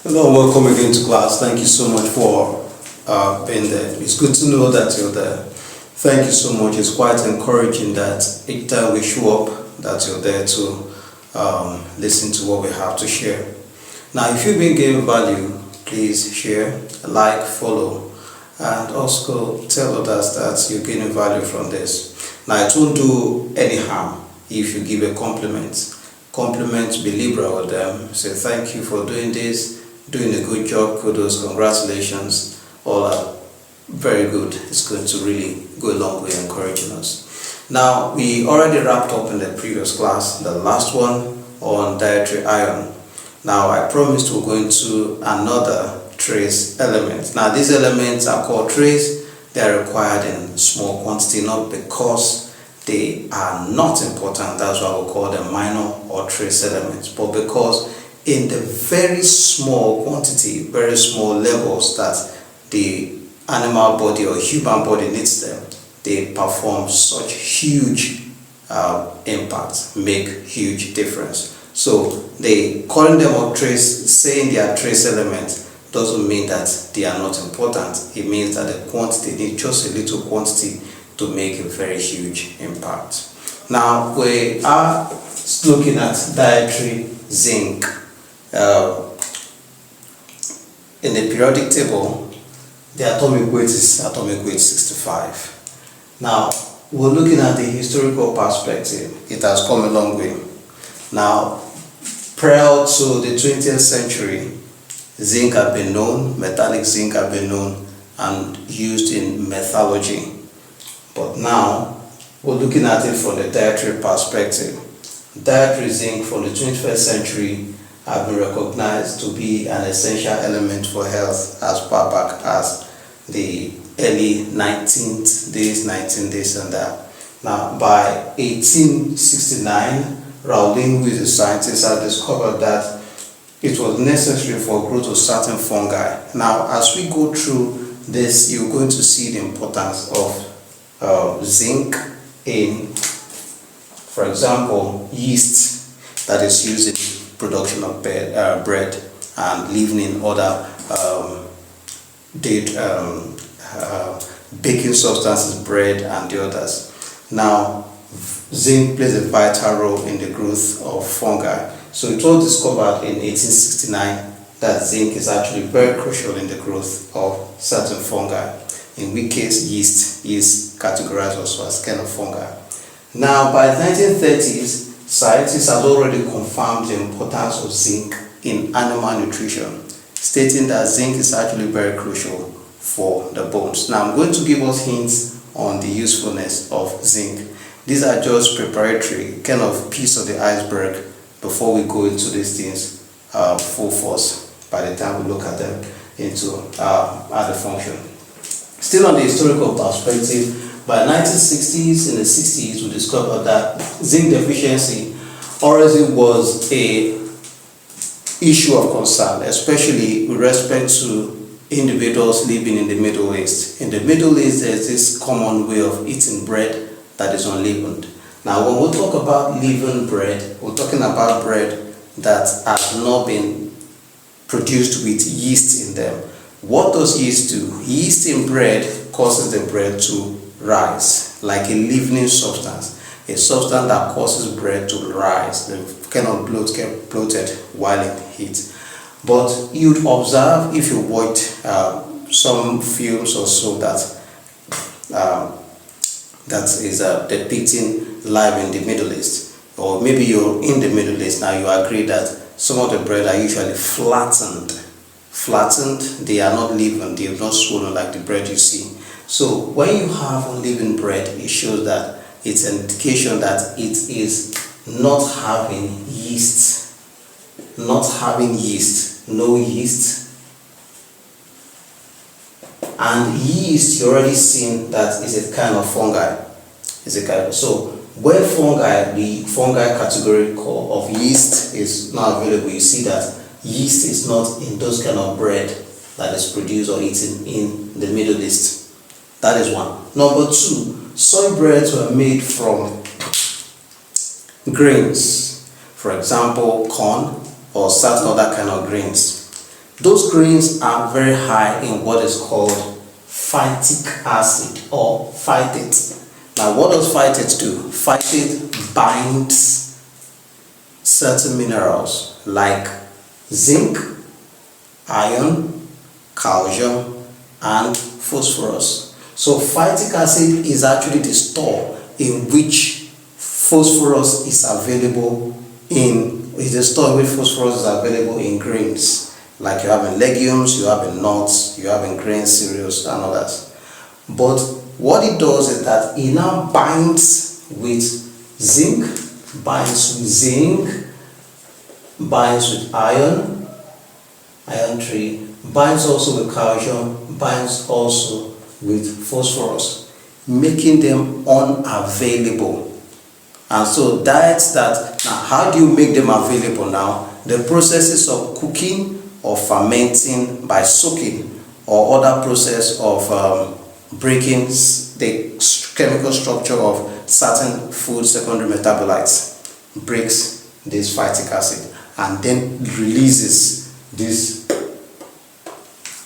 Hello, welcome again to class. Thank you so much for being there. It's good to know that you're there. Thank you so much. It's quite encouraging that each time we show up, that you're there to listen to what we have to share. Now, if you've been giving value, please share, like, follow, and also tell others that you're getting value from this. Now, it won't do any harm if you give a compliment. Compliment, be liberal with them. Say thank you for doing this. Doing a good job, kudos, congratulations, all are very good. It's going to really go a long way encouraging us. Now, we already wrapped up in the previous class, the last one on dietary iron. Now, I promised we're going to another trace element. Now, these elements are called trace. They are required in small quantity, not because they are not important, that's why we call them minor or trace elements, but because in the very small quantity, very small levels that the animal body or human body needs them, they perform such huge impact, make huge difference. So they calling them a trace, saying they are trace elements doesn't mean that they are not important. It means that the quantity needs just a little quantity to make a very huge impact. Now we are looking at dietary zinc. In the periodic table, the atomic weight is 65. Now, we're looking at the historical perspective. It has come a long way. Now, prior to the 20th century, zinc had been known, metallic zinc had been known and used in metallurgy. But now, we're looking at it from the dietary perspective. Dietary zinc from the 21st century have been recognized to be an essential element for health as far back as the early 19th days and that. Now, by 1869, Rowling, who is a scientist, had discovered that it was necessary for growth of certain fungi. Now, as we go through this, you're going to see the importance of zinc in, for example, yeast that is used in production of bread and leavening other baking substances, bread and the others. Now, zinc plays a vital role in the growth of fungi. So it was discovered in 1869 that zinc is actually very crucial in the growth of certain fungi, in which case yeast is categorized also as kind of fungi. Now, by the 1930s, scientists have already confirmed the importance of zinc in animal nutrition, stating that zinc is actually very crucial for the bones. Now, I'm going to give us hints on the usefulness of zinc. These are just preparatory, kind of piece of the iceberg before we go into these things full force by the time we look at them into how they function. Still on the historical perspective, by the 1960s, in the 60s, we discovered that zinc deficiency already was a issue of concern, especially with respect to individuals living in the Middle East. In the Middle East, there's this common way of eating bread that is unleavened. Now, when we talk about leavened bread, we're talking about bread that has not been produced with yeast in them. What does yeast do? Yeast in bread causes the bread to rise, like a leavening substance, a substance that causes bread to rise, the kind of get bloated while it heats. But you'd observe, if you watch some films or so that is depicting life in the Middle East, or maybe you're in the Middle East now, you agree that some of the bread are usually flattened, they are not leavened, they are not swollen like the bread you see. So when you have unleavened bread, it shows that it's an indication that it is not having yeast, no yeast. And yeast, you already seen that is a kind of fungi. So where fungi, the fungi category of yeast is not available, you see that yeast is not in those kind of bread that is produced or eaten in the Middle East. That is one. Number two, soy breads were made from grains, for example, corn or certain other kind of grains. Those grains are very high in what is called phytic acid or phytate. Now what does phytate do? Phytate binds certain minerals like zinc, iron, calcium, and phosphorus. So phytic acid is actually the store in which phosphorus is available in grains. Like you have in legumes, you have in nuts, you have in grain cereals and others. But what it does is that it now binds with zinc, binds with iron 3, binds also with calcium, binds also with phosphorus, making them unavailable. And so diets that, now how do you make them available now? The processes of cooking or fermenting by soaking or other process of breaking the chemical structure of certain food secondary metabolites breaks this phytic acid and then releases these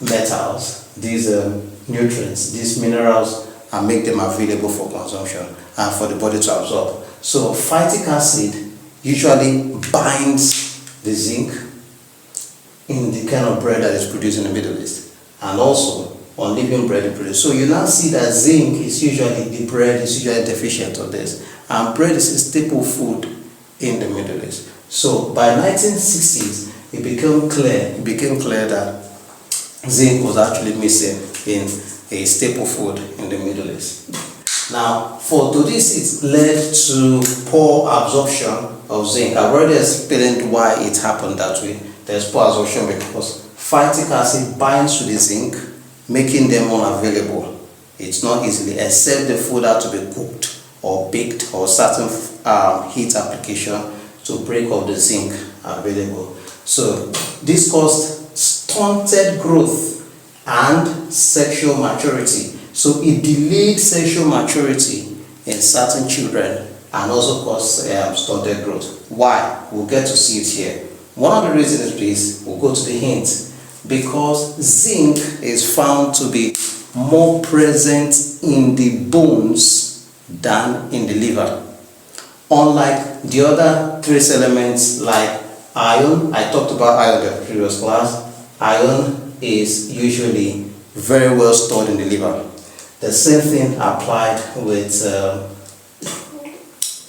metals, these nutrients, these minerals, and make them available for consumption and for the body to absorb. So phytic acid usually binds the zinc in the kind of bread that is produced in the Middle East, and also on living bread it produces. So you now see that zinc is usually, the bread is usually deficient of this, and bread is a staple food in the Middle East. So by 1960s, it became clear that zinc was actually missing in a staple food in the Middle East. Now, to this, it led to poor absorption of zinc. I've already explained why it happened that way. There's poor absorption because phytic acid binds to the zinc, making them unavailable. It's not easily, except the food had to be cooked or baked or certain heat application to break up the zinc available. So this caused stunted growth and sexual maturity. So it delayed sexual maturity in certain children and also caused stunted growth. Why? We'll get to see it here. One of the reasons is, we'll go to the hint, because zinc is found to be more present in the bones than in the liver. Unlike the other trace elements like iron, I talked about iron in the previous class, iron is usually very well stored in the liver. The same thing applied with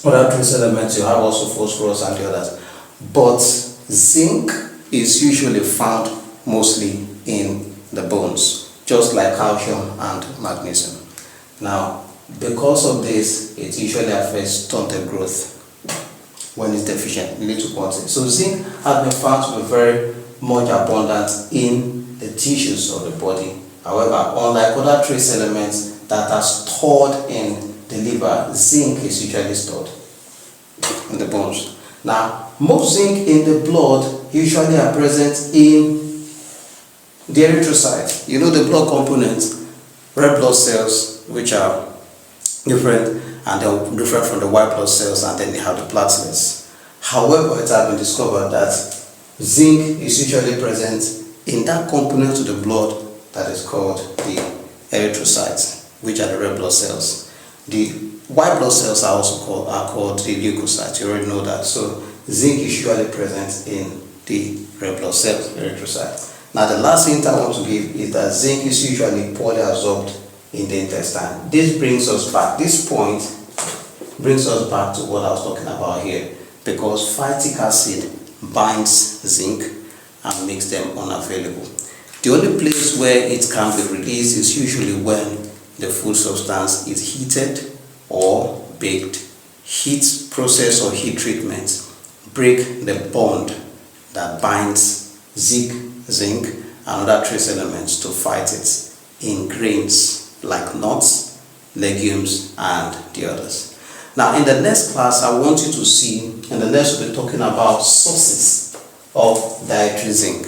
other trace elements. You have also phosphorus and the others. But zinc is usually found mostly in the bones, just like calcium and magnesium. Now, because of this, it usually affects stunted growth when it's deficient in little quantity. So zinc has been found to be very much abundant in the tissues of the body. However, unlike other trace elements that are stored in the liver, zinc is usually stored in the bones. Now, most zinc in the blood usually are present in the erythrocyte. You know the blood components, red blood cells, which are different, and they're different from the white blood cells, and then they have the platelets. However, it has been discovered that zinc is usually present in that component of the blood that is called the erythrocytes, which are the red blood cells. The white blood cells are also called the leukocytes. You already know that. So zinc is usually present in the red blood cells, erythrocyte. Now the last hint I want to give is that zinc is usually poorly absorbed in the intestine. This brings us back. This point brings us back to what I was talking about here, because phytic acid binds zinc and makes them unavailable. The only place where it can be released is usually when the food substance is heated or baked. Heat process or heat treatment break the bond that binds zinc and other trace elements to fight it in grains like nuts, legumes, and the others. Now in the next class, I want you to see, in the next we'll be talking about sources of dietary zinc.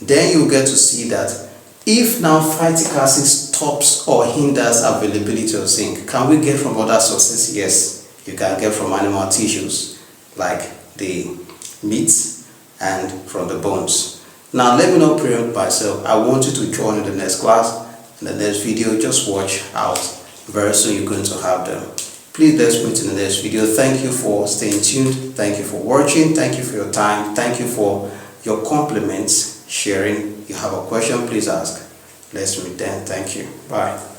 Then you get to see that if now phytic acid stops or hinders availability of zinc, can we get from other sources? Yes, you can get from animal tissues like the meat and from the bones. Now let me not preempt myself. I want you to join in the next class, in the next video. Just watch out. Very soon you're going to have them. Please let's meet in the next video. Thank you for staying tuned. Thank you for watching. Thank you for your time. Thank you for your compliments, sharing. You have a question, please ask. Let's meet then. Thank you. Bye.